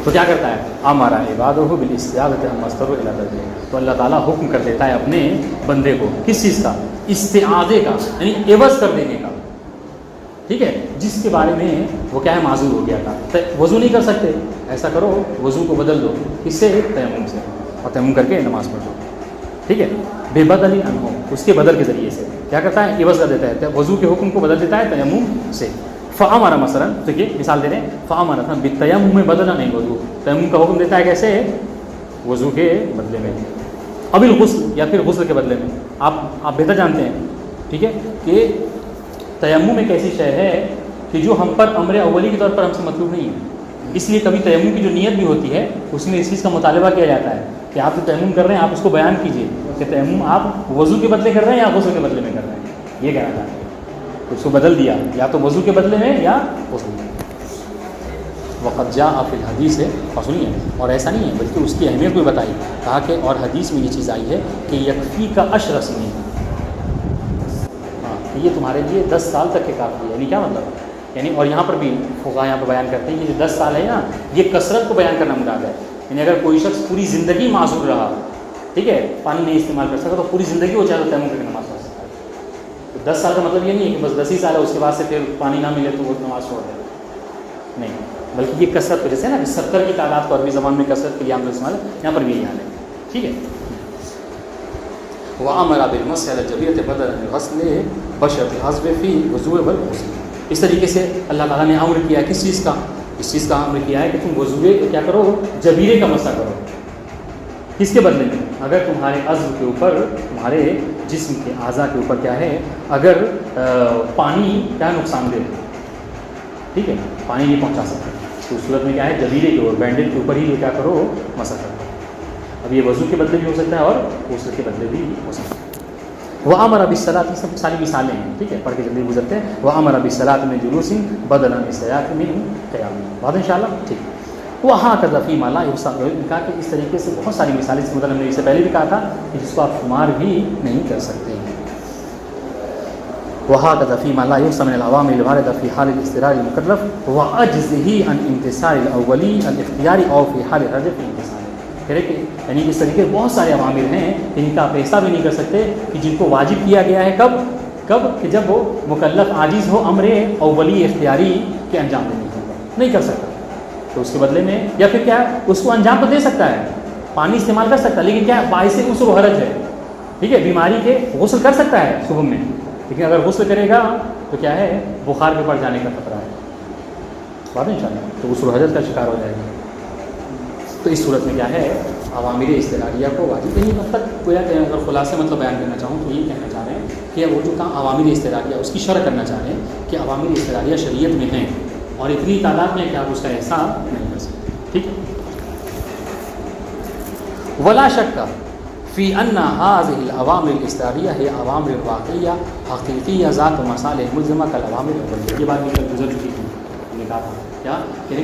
تو کیا کرتا ہے؟ امر عبادہ بالاستعاذة عن مصدر الى ترکه. تو اللہ تعالیٰ حکم کر دیتا ہے اپنے بندے کو کس چیز کا؟ استعاذے کا، یعنی عوض کر دینے کا. ٹھیک ہے، جس کے بارے میں وہ کیا ہے معذور ہو گیا تھا، وضو نہیں کر سکتے، ایسا کرو وضو کو بدل دو. کس سے؟ تیمم سے، اور تیمم کر کے نماز پڑھو. ٹھیک ہے، بے بدل عنہ، اس کے بدل کے ذریعے سے کیا کرتا ہے؟ عوض کر دیتا ہے، وضو کے حکم کو بدل دیتا ہے تیمم سے. فامر مثلا، دیکھیے مثال دے رہے ہیں، فامر بالتیمم میں بدلا نہیں وضو، تیمم کا حکم دیتا ہے کیسے؟ وضو کے بدلے میں. اب الغسل، یا پھر غسل کے بدلے میں. آپ بہتر جانتے ہیں ٹھیک ہے کہ تیمم ایک ایسی شے ہے کہ جو ہم پر امر اولی کے طور پر ہم سے مطلوب نہیں ہے. اس لیے کبھی تیمم کی جو نیت بھی ہوتی ہے اس میں اس چیز کا مطالبہ کیا جاتا ہے کہ آپ جو تیمم کر رہے ہیں آپ اس کو بیان کیجیے کہ تیمم آپ وضو کے بدلے کر رہے ہیں یا غسل کے بدلے میں کر رہے ہیں. یہ کہنا تھا، اس کو بدل دیا، یا تو وضو کے بدلے میں یا غسل میں. وقت جاء فی الحدیث ہے، اور سنیے، اور ایسا نہیں ہے بلکہ اس کی اہمیت کو بتائی. کہا کہ اور حدیث میں یہ چیز آئی ہے کہ یکفی کا 10 سنین، یہ تمہارے لیے 10 سال تک کے کافی ہے. یعنی کیا مطلب؟ یعنی اور یہاں پر بھی فقہا یہاں پر بیان کرتے ہیں یہ جو 10 سال ہے نا، یہ کثرت کو بیان کرنا مراد ہے. یعنی اگر کوئی شخص پوری زندگی معذور رہا، ٹھیک ہے، پانی نہیں استعمال کر سکتا، تو پوری زندگی وہ چاہے تو تیمم کر کے نماز پڑھ سکتا ہے. 10 سال کا مطلب یہ نہیں ہے کہ بس 10 ہی سال ہے اس کے بعد سے پھر پانی نہ ملے تو وہ نماز چھوڑ دے، نہیں، بلکہ یہ کثرت وجہ سے نا کہ 70 کی تعداد کو عربی زبان میں کثرت کے لیے ہم استعمال ہے، یہاں پر بھی یہی حال ہے. ٹھیک ہے. وَأَمَرَ بِالْمَسْحِ عَلَى الْجَبِيرَةِ بَدَلًا مِنْ غَسْلِ بَشَرِ الْحَصْبِ فِي الْوُضُوءِ وَالْغُسْلِ. اس طریقے سے اللہ تعالیٰ نے امر کیا کس چیز کا؟ اس چیز کا امر کیا ہے کہ تم وضوء کیا کرو؟ جبیرے کا مسح کرو. کس کے بدلے میں؟ اگر تمہارے عضو کے اوپر، تمہارے جسم کے اعضاء کے اوپر کیا ہے، اگر پانی کیا نقصان دہ، ٹھیک ہے، پانی نہیں پہنچا سکتے، تو اس صورت میں کیا ہے جبیرے کے اوپر، بینڈیج کے اوپر ہی کیا کرو؟ مسح کرو. اب یہ وضو کے بدلے بھی ہو سکتا ہے اور غسل کے بدلے بھی ہو سکتا ہے. وَأَمَرَ بِالصَّلَاةِ، سب ساری مثالیں ہیں، ٹھیک ہے، پڑھ کے جلدی گزرتے ہیں. وَأَمَرَ بِالصَّلَاةِ مِنْ جُلُوسٍ بَدَلًا مِنْ مِنْ قِيَامٍ. بات انشاءاللہ ٹھیک. وَهَكَذَا فِي مَا لَا يُحْصَى، کہا کہ اس طریقے سے بہت ساری مثالیں، اس مطلب ہم نے اس سے پہلے بھی کہا تھا کہ جس کو آپ شمار بھی نہیں کر سکتے ہیں. وهكذا فيما لا يحصى من العوامل الواردة في حال الاضطرار المكلف وعجزه عن امتثال الأولي الاختیاری أو في حال الرجع في امتثاله. یعنی اس طریقے بہت سارے عوامل ہیں جن کا آپ ایسا بھی نہیں کر سکتے کہ جن کو واجب کیا گیا ہے کب کہ جب وہ مکلف عاجز ہو امر اولی اختیاری کے انجام دینے کا نہیں کر سکتا، تو اس کے بدلے میں یا پھر کیا اس کو انجام تو دے سکتا ہے، پانی استعمال کر سکتا ہے، لیکن کیا باعث غسل و حرج ہے، ٹھیک ہے، بیماری کے غسل کر سکتا ہے صبح میں، لیکن اگر غسل کرے گا تو کیا ہے بخار پہ پڑ جانے کا خطرہ ہے، بات ہے انشاءاللہ، تو غسل و حرج کا شکار ہو جائے گا. تو اس صورت میں کیا ہے عوامل اضطراریہ کو واجب نہیں. اب تک گویا کہ اگر خلاصے مطلب بیان کرنا چاہوں تو یہ کہنا چاہ رہے ہیں کہ وہ جو کام عوامل اضطراریہ اس کی شرح کرنا چاہ رہے ہیں کہ عوامل اضطراریہ شریعت میں ہیں اور اتنی تعداد میں کہ آپ اس کا احساس نہیں کر سکتے. ٹھیک ہے. ولا شک فی ان هذه العوامل الاضطراریہ ہے عوامل واقعیہ حقیقیہ ذات و مصالح ملزمہ کالعوامل الاولیہ. یہ بات بھی کل گزر چکی تھی، ہم نے کہا تھا کیا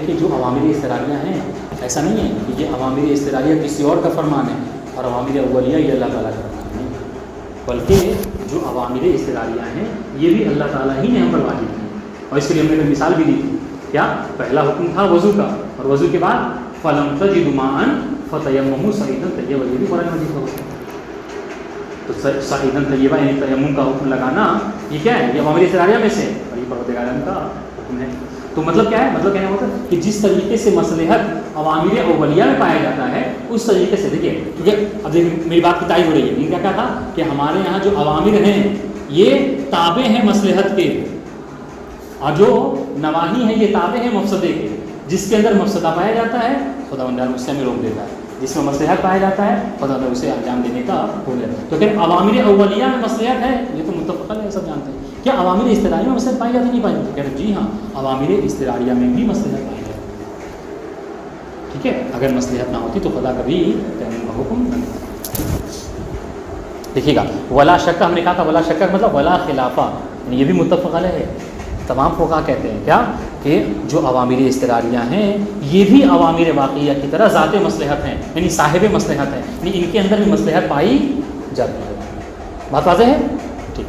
کہ جو عوامل اضطراریہ ہیں ایسا نہیں ہے کہ یہ عوامل اضطراریہ کسی اور کا فرمان ہے اور عوامل اولیہ یہ اللہ تعالیٰ کا فرمان نہیں، بلکہ جو عوامل اضطراریہ ہیں یہ بھی اللہ تعالیٰ ہی نے ہم پر واجب کی. اور اس کے لیے ہم نے مثال بھی دی تھی. کیا پہلا حکم تھا وضو کا، اور وضو کے بعد فلم تجدوا ماء فتیمموا صعیدا طیبا، یہ بھی قرآن مجید کا حکم. تو صعیدا طیبا یعنی تیمم کا حکم لگانا یہ کیا ہے، یہ عوامل اضطراریہ میں سے اور یہ پروردگار عالم کا حکم ہے. تو مطلب کیا ہے، مطلب کہنے کا مطلب کہ جس طریقے سے مصلحت عوامل اولیہ میں پایا جاتا ہے اس طریقے سے دیکھیے، کیونکہ اب دیکھیے میری بات کی تائید ہو رہی ہے. یہ کیا کہا تھا کہ ہمارے یہاں جو عوامل ہیں یہ تابع ہیں مصلحت کے، اور جو نواہی ہیں یہ تابع ہیں مفسدے کے. جس کے اندر مفسدہ پایا جاتا ہے خدا بندار اس سے ہمیں روک دیتا ہے، جس میں مصلحت پایا جاتا ہے خدا نے اسے انجام دینے کا ہو جاتا ہے. تو پھر عوامل اولیہ میں مصلحت ہے یہ تو متفقاً ہے، سب جانتے ہیں. کیا عوامل اضطراریہ میں مصلحت پائی جاتی نہیں پائی جاتی؟ کہتے ہیں جی ہاں، عوامل اضطراریہ میں بھی مصلحت پائی جاتی ہے. ٹھیک ہے، اگر مصلحت نہ ہوتی تو خدا کبھی تیمم کا حکم نہ دیتا. دیکھیے گا ولا شک، ہم نے کہا تھا ولا شک مطلب ولا خلافہ، یعنی یہ بھی متفق علیہ ہے. تمام فقہا کہتے ہیں کیا کہ جو عوامل اضطراریہ ہیں یہ بھی عوامل واقعیہ کی طرح ذات مصلحت ہیں، یعنی صاحب مصلحت ہیں، یعنی ان کے اندر بھی مصلحت پائی جاتی ہے. بات واضح ہے؟ ٹھیک.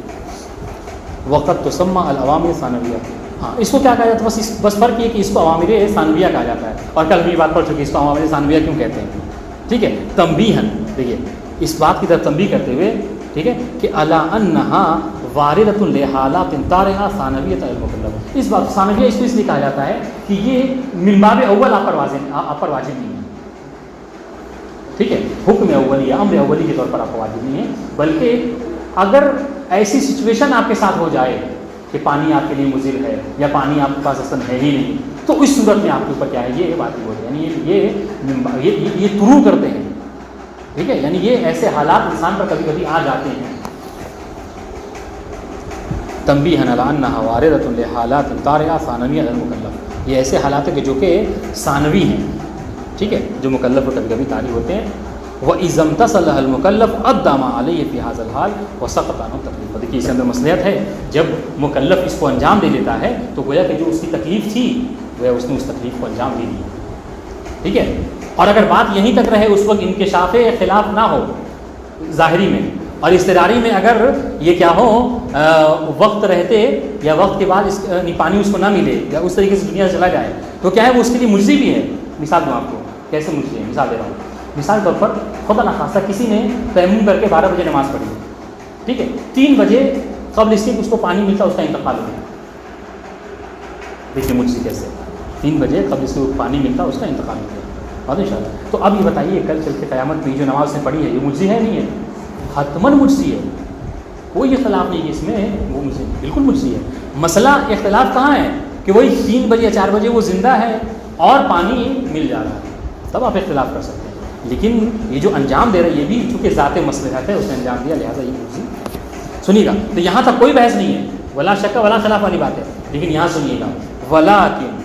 وقت تسمى العوامل ثانویہ، ہاں اس کو کیا کہا جاتا ہے، بس فرق یہ کہ اس کو عوامل ثانویہ کہا جاتا ہے، اور کل بھی بات پڑ چکی اس کو عوامل ثانویہ کیوں کہتے ہیں. ٹھیک ہے. تنبیہن، دیکھیے اس بات کی طرف تنبیہ کرتے ہوئے ٹھیک ہے کہ الا انہا واردۃ لحالات طارئہ ثانویۃ المکلف. اس بات ثانویہ اس کو اس لیے کہا جاتا ہے کہ یہ من باب اول آپ پر واجب نہیں ہے. ٹھیک ہے، حکم اولی یا امر اولی کے طور پر آپ کو واجب نہیں ہے، بلکہ اگر ایسی سچویشن آپ کے ساتھ ہو جائے کہ پانی آپ کے لیے مضر ہے یا پانی آپ کے پاس اصلا ہے ہی نہیں، تو اس صورت میں آپ کے اوپر کیا ہے یہ واجب ہوتا ہے. یعنی یہ طلوع کرتے ہیں. ٹھیک ہے، یعنی یہ ایسے حالات انسان پر کبھی کبھی آ جاتے ہیں. تنبیہ علی انہا واردۃ لحالات طارئہ ثانویہ المکلف، یہ ایسے حالات ہیں کہ جو کہ ثانوی ہیں. ٹھیک ہے، جو مکلف پر کبھی کبھی طاری ہوتے ہیں. وَإِذَا امْتَثَلَ الْمُكَلَّفُ أَدَّى مَا عَلَيْهِ فِي هَذَا الْحَالِ وَسَقَطَ عَنْهُ التَّكْلِيفُ. دیکھیے اس اندر مصلحت ہے، جب مکلف اس کو انجام دے دیتا ہے تو گویا کہ جو اس کی تکلیف تھی وہ اس نے اس تکلیف کو انجام دے دی. ٹھیک ہے، اور اگر بات یہیں تک رہے اس وقت انکشاف خلاف نہ ہو ظاہری میں، اور اضطراری میں اگر یہ کیا ہو وقت رہتے یا وقت کے بعد پانی اس کو نہ ملے یا اس طریقے سے دنیا سے چلا جائے تو کیا ہے وہ اس کے لیے مجزی بھی ہے. مثال دوں آپ کو کیسے مجزی ہے، مثال دے رہا ہوں. مثال طور پر خدا نخواستہ کسی نے تیمم کر کے 12 بجے نماز پڑھی، ٹھیک ہے، 3 بجے قبل اس کے اس کو پانی ملتا اس کا انتقال ہو گیا. دیکھیے مجزی کیسے، 3 بجے قبل اس کو پانی ملتا اس کا انتقال ہو گیا. بات ان شاء اللہ. تو اب یہ بتائیے کل چل کے قیامت میں جو نماز نے پڑھی ہے یہ مجزی ہے نہیں ہے؟ حتماً مجزی ہے، کوئی اختلاف نہیں کہ اس میں وہ مجزی بالکل مجزی ہے. مسئلہ اختلاف کہاں ہے کہ وہی 3 بجے یا 4 بجے وہ زندہ ہے اور پانی مل جا رہا ہے، تب آپ اختلاف کر سکتے ہیں. لیکن یہ جو انجام دے رہا ہے یہ بھی چونکہ ذات مصلحت ہے اس نے انجام دیا، لہٰذا یہ مجزی. سنیے گا تو یہاں تک کوئی بحث نہیں ہے، ولا شک ولا خلاف والی بات ہے. لیکن یہاں سنیے گا ولیکن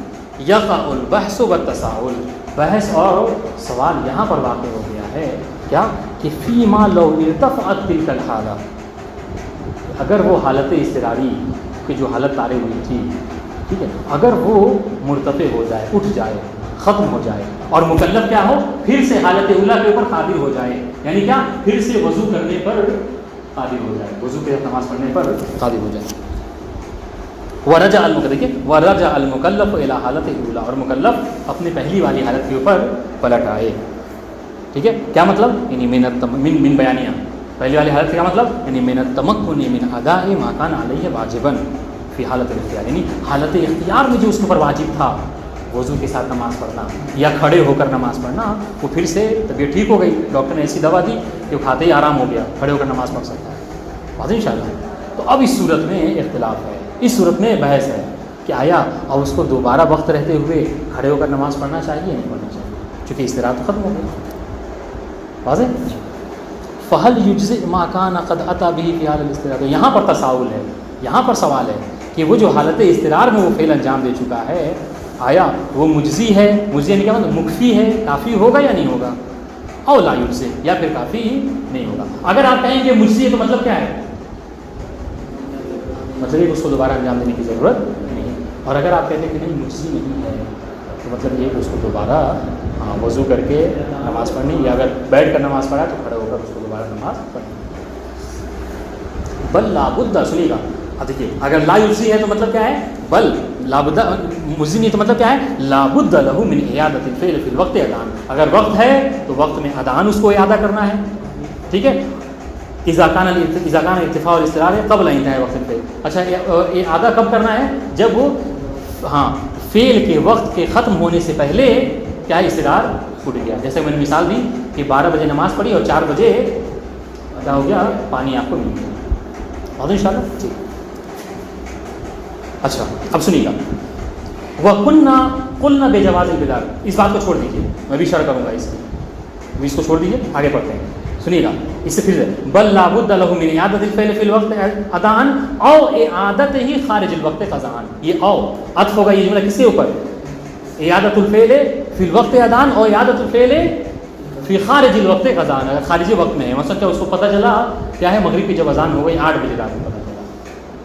یقع البحث والتساؤل، بحث اور سوال یہاں پر واقع ہو گیا ہے کیا کہ فیما لو ارتفعت تلک الحالہ، اگر وہ حالت اضطراری کی جو حالت طاری ہوئی تھی، ٹھیک ہے، اگر وہ مرتفع ہو جائے، اٹھ جائے، ختم ہو جائے، اور مکلف کیا ہو پھر سے حالت اولیٰ کے اوپر قادر ہو جائے، یعنی کیا پھر سے وضو کرنے پر قادر ہو جائے، وضو کے نماز پڑھنے پر قادر ہو جائے. ورجع دیکھیے ورجع المکلف الی حالت الاولی، اور مکلف اپنے پہلی والی حالت کے اوپر پلٹ آئے. ٹھیک ہے، کیا مطلب؟ یعنی من بیانیہ، پہلی والی حالت کیا مطلب؟ یعنی من التمکن من اداء ما کان علیہ واجبا فی حالت الاختیار، یعنی حالت اختیار میں جو اس کے اوپر واجب تھا وضو کے ساتھ نماز پڑھنا یا کھڑے ہو کر نماز پڑھنا، وہ پھر سے طبیعت ٹھیک ہو گئی، ڈاکٹر نے ایسی دوا دی کہ وہ کھاتے ہی آرام ہو گیا، کھڑے ہو کر نماز پڑھ سکتا ہے. واضح انشاءاللہ. تو اب اس صورت میں اختلاف ہے، اس صورت میں بحث ہے کہ آیا اور اس کو دوبارہ وقت رہتے ہوئے کھڑے ہو کر نماز پڑھنا چاہیے یا نہیں پڑھنا چاہیے، چونکہ استراحت ختم ہو گئی. واضح. فہل یجزئ ما کان قد اتی به فی حال الاضطرار، یہاں پر تساؤل ہے، یہاں پر سوال ہے کہ وہ جو حالت اضطرار میں وہ فعل انجام دے چکا ہے، آیا وہ مجزی ہے، مجزی یعنی کیا مطلب مکفی ہے، کافی ہوگا یا نہیں ہوگا، او لا یجزئ، یا پھر کافی نہیں ہوگا. اگر آپ کہیں کہ مجزی ہے تو مطلب کیا ہے؟ مطلب یہ اس کو دوبارہ انجام دینے کی ضرورت نہیں. اور اگر آپ کہتے ہیں کہ نہیں مجزی نہیں ہے تو مطلب یہ کہ اس کو دوبارہ وضو کر کے نماز پڑھنی، یا اگر بیٹھ کر نماز پڑھا تو کھڑے ہو کر اس کو دوبارہ نماز پڑھنی. بل لابد، سنیے گا دیکھیے، اگر لا یجزی ہے تو مطلب کیا ہے؟ بل لابد، مجزی نہیں تو مطلب کیا ہے؟ لابد لہ من اعادۃ الفعل فی الوقت ادان، اگر وقت ہے تو وقت میں ادان اس کو اعادہ کرنا ہے. ٹھیک ہے، اذا کان ارتفاع الاضطرار قبل انتہاء وقت الفعل. اچھا اعادہ کب کرنا ہے؟ جب وہ فعل کے وقت کے ختم ہونے سے پہلے کیا اضطرار ٹوٹ گیا. جیسے میں نے مثال دی کہ 12 بجے نماز پڑھی اور 4 بجے کیا ہو گیا، پانی آپ کو مل گیا. بہت ان شاء اللہ. ٹھیک. اچھا اب سنیے گا، قلنا بجواز البدار، اس بات کو چھوڑ دیجیے، میں بھی شرح کروں گا اس کو چھوڑ دیجیے، آگے پڑھتے ہیں. سنیے گا اس سے پھر سے، بل لابد لہ من اعادۃ الفعل فی الوقت اداء او اعادتہ خارج الوقت قضاء. یہ او عطف ہوگا، یہ جملہ کس کے اوپر؟ اعادۃ الفعل فی الوقت اداء اور اعادۃ الفعل فی خارج الوقت قضاء. اگر خارجی وقت میں ہے، مثلا کیا اس کو پتہ چلا کیا ہے مغرب کی جب اذان ہو گئی 8 بجے رات میں پتہ چلا،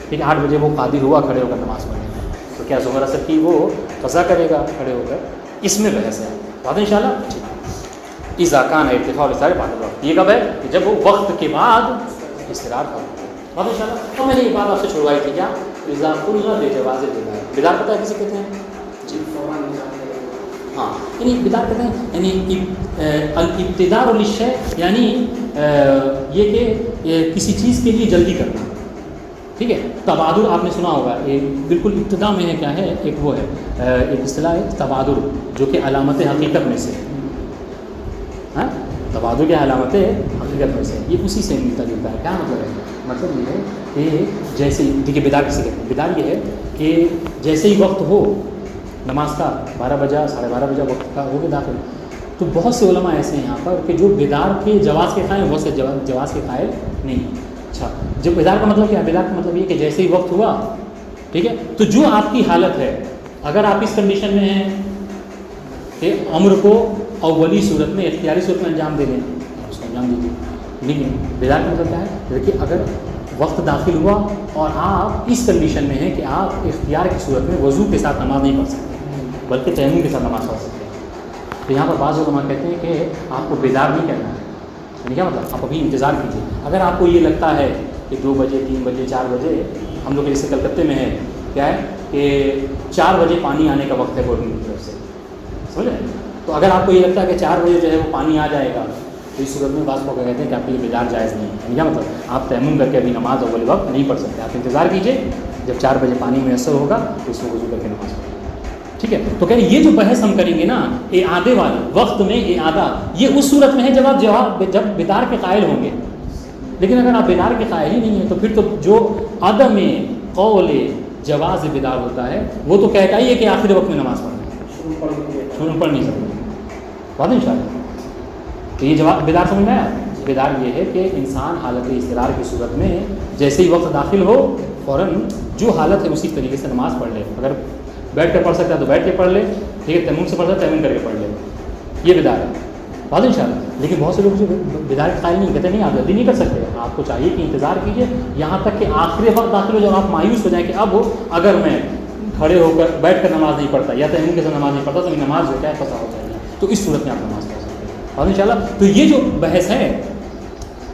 ٹھیک ہے، 8 بجے وہ قادر ہوا کھڑے ہو کر نماز پڑھنے کا، تو کیا ظہر اثر کی وہ قضا کرے گا کھڑے ہو کر؟ اس میں بحث ہے. بات ان شاء اللہ. ٹھیک. اذا کان ارتفاع الاضطرار بعد الوقت، یہ کب ہے؟ کہ جب وہ وقت کے بعد اضطرار کا. بات ان شاء اللہ. تو میں نے یہ بات آپ سے چھڑوائی تھی، کیا اذا قلنا بجواز البدار. بدار پتہ ہے کسے کہتے ہیں؟ جی ہاں، یعنی بدار کہتے ہیں یعنی الابتدار للشیء، یعنی یہ کہ کسی چیز کے لیے جلدی کرنا. ٹھیک ہے. تبادر آپ نے سنا ہوگا، یہ بالکل ابتدا میں ہے، کیا ہے، ایک وہ ہے ایک اصطلاح ہے تبادر، جو کہ علامت حقیقت میں سے، تبادر کے علامت حقیقت میں سے، یہ اسی سے ملتا جلتا ہے. کیا مطلب ہے؟ مطلب یہ ہے کہ جیسے دیکھیے بدار کسی کہتے ہیں، بدار یہ ہے کہ جیسے ہی وقت ہو نماز کا، 12 بجا 12:30 بجا وقت کا ہو کے داخل، تو بہت سے علماء ایسے ہیں یہاں پر کہ جو بدار کے جواز کے قائل، بہت سے جواز کے قائل نہیں. اچھا، جب بدار کا مطلب کیا ہے؟ بدار کا مطلب یہ کہ جیسے ہی وقت ہوا، ٹھیک ہے، تو جو آپ کی حالت ہے، اگر آپ اس کنڈیشن میں ہیں کہ امر کو اولی صورت میں، اختیاری صورت میں انجام دے لیں، اس کو انجام دیجیے. لیکن بدار کا مطلب کیا ہے؟ دیکھیے اگر وقت داخل ہوا اور آپ اس کنڈیشن میں ہیں کہ آپ اختیار کی صورت میں وضو کے ساتھ نماز نہیں پڑھ سکتے بلکہ تیمم کے ساتھ نماز پڑھ سکتے ہیں، تو یہاں پر بعض علماء کہتے ہیں کہ آپ کو بیدار نہیں کہنا ہے. یعنی کیا مطلب؟ آپ ابھی انتظار کیجیے. اگر آپ کو یہ لگتا ہے کہ 2 بجے 3 بجے 4 بجے، ہم لوگ جیسے کلکتے میں ہے کیا ہے کہ 4 بجے پانی آنے کا وقت ہے گورنمنٹ کی طرف سے، سمجھ رہے ہیں؟ تو اگر آپ کو یہ لگتا ہے کہ 4 بجے جو ہے وہ پانی آ جائے گا، تو اس صورت میں بعض کو کہتے ہیں کہ آپ کے لیے بیدار جائز نہیں ہے. کیا مطلب؟ آپ تیمم کر کے ابھی نماز اول وقت نہیں پڑھ سکتے، آپ انتظار کیجیے، جب 4 بجے پانی میسر ہوگا تو اس کو وضو کر کے نماز پڑھیں. ٹھیک ہے. تو کہہ یہ جو بحث ہم کریں گے نا اعادے والی، وقت میں اعادہ، یہ اس صورت میں ہے جب آپ جب بیدار کے قائل ہوں گے. لیکن اگر آپ بیدار کے قائل ہی نہیں ہیں تو پھر تو جو عدم قول جواز بیدار ہوتا ہے وہ تو کہتا ہی ہے کہ آخری وقت میں نماز پڑھنا ہے، شروع پڑھ نہیں سکتے. بات ان شاء اللہ. تو یہ جواب بیدار سمجھ میں آیا؟ بیدار یہ ہے کہ انسان حالت اضطرار کی صورت میں جیسے ہی وقت داخل ہو فوراً جو حالت ہے اسی طریقے سے نماز پڑھ لے. اگر بیٹھ کر پڑھ سکتا ہے تو بیٹھ کے پڑھ لے، ٹھیک ہے، تیمم سے پڑھتا ہے تیمم کر کے پڑھ لے. یہ بیدار ہے. بات ان شاء اللہ. لیکن بہت سے لوگ جو بیدار کے قائل نہیں کہتے نہیں، آپ جلدی نہیں کر سکتے، آپ کو چاہیے کہ انتظار کیجیے یہاں تک کہ آخری وقت داخل ہو، جب آپ مایوس ہو جائیں کہ اب اگر میں کھڑے ہو کر بیٹھ کر نماز نہیں پڑھتا یا تیمم کے ساتھ نماز نہیں پڑھتا تو نماز جو ہے قضا ہو جائے گی، تو اس صورت میں آپ نماز پڑھ سکتے ہیں. بات ان شاء اللہ. تو یہ جو بحث ہے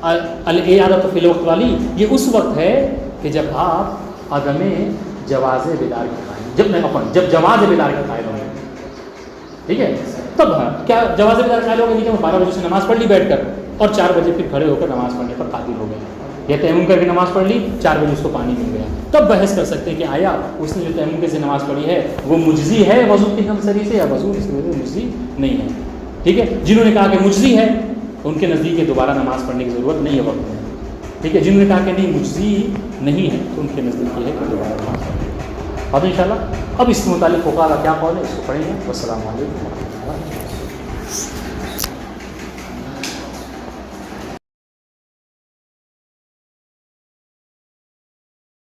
الاعادۃ فی الوقت والی، یہ اس وقت ہے کہ جب آپ عدم جواز بیدار کے قائل جب جواز بیدار کے قائل ہوں گے، ٹھیک ہے، تب کیا جواز بیدار قائل ہو گئے کہ 12 بجے سے نماز پڑھ لی بیٹھ کر اور 4 بجے پھر کھڑے ہو کر نماز پڑھنے پر قادر ہو گئے، یا تیمم کر کے نماز پڑھ لی 4 بجے اس کو پانی مل گیا، تب بحث کر سکتے ہیں کہ آیا اس نے جو تیمم کے سے نماز پڑھی ہے وہ مجزی ہے وضو کی ہمسری سے، یا وضو اس میں مجزی نہیں ہے، ٹھیک ہے۔ جنہوں نے کہا کہ مجزی ہے ان کے نزدیک دوبارہ نماز پڑھنے کی ضرورت نہیں ہے وقت میں، ٹھیک ہے۔ جنہوں نے کہا کہ نہیں مجزی نہیں ہے تو ان کے نزدیک یہ ہے کہ دوبارہ نماز پڑھیں۔ اب انشاءاللہ اب اس کے متعلق فقہاء کا کیا قول ہے اس کو پڑھیں گے۔ والسلام علیکم ورحمۃ اللہ۔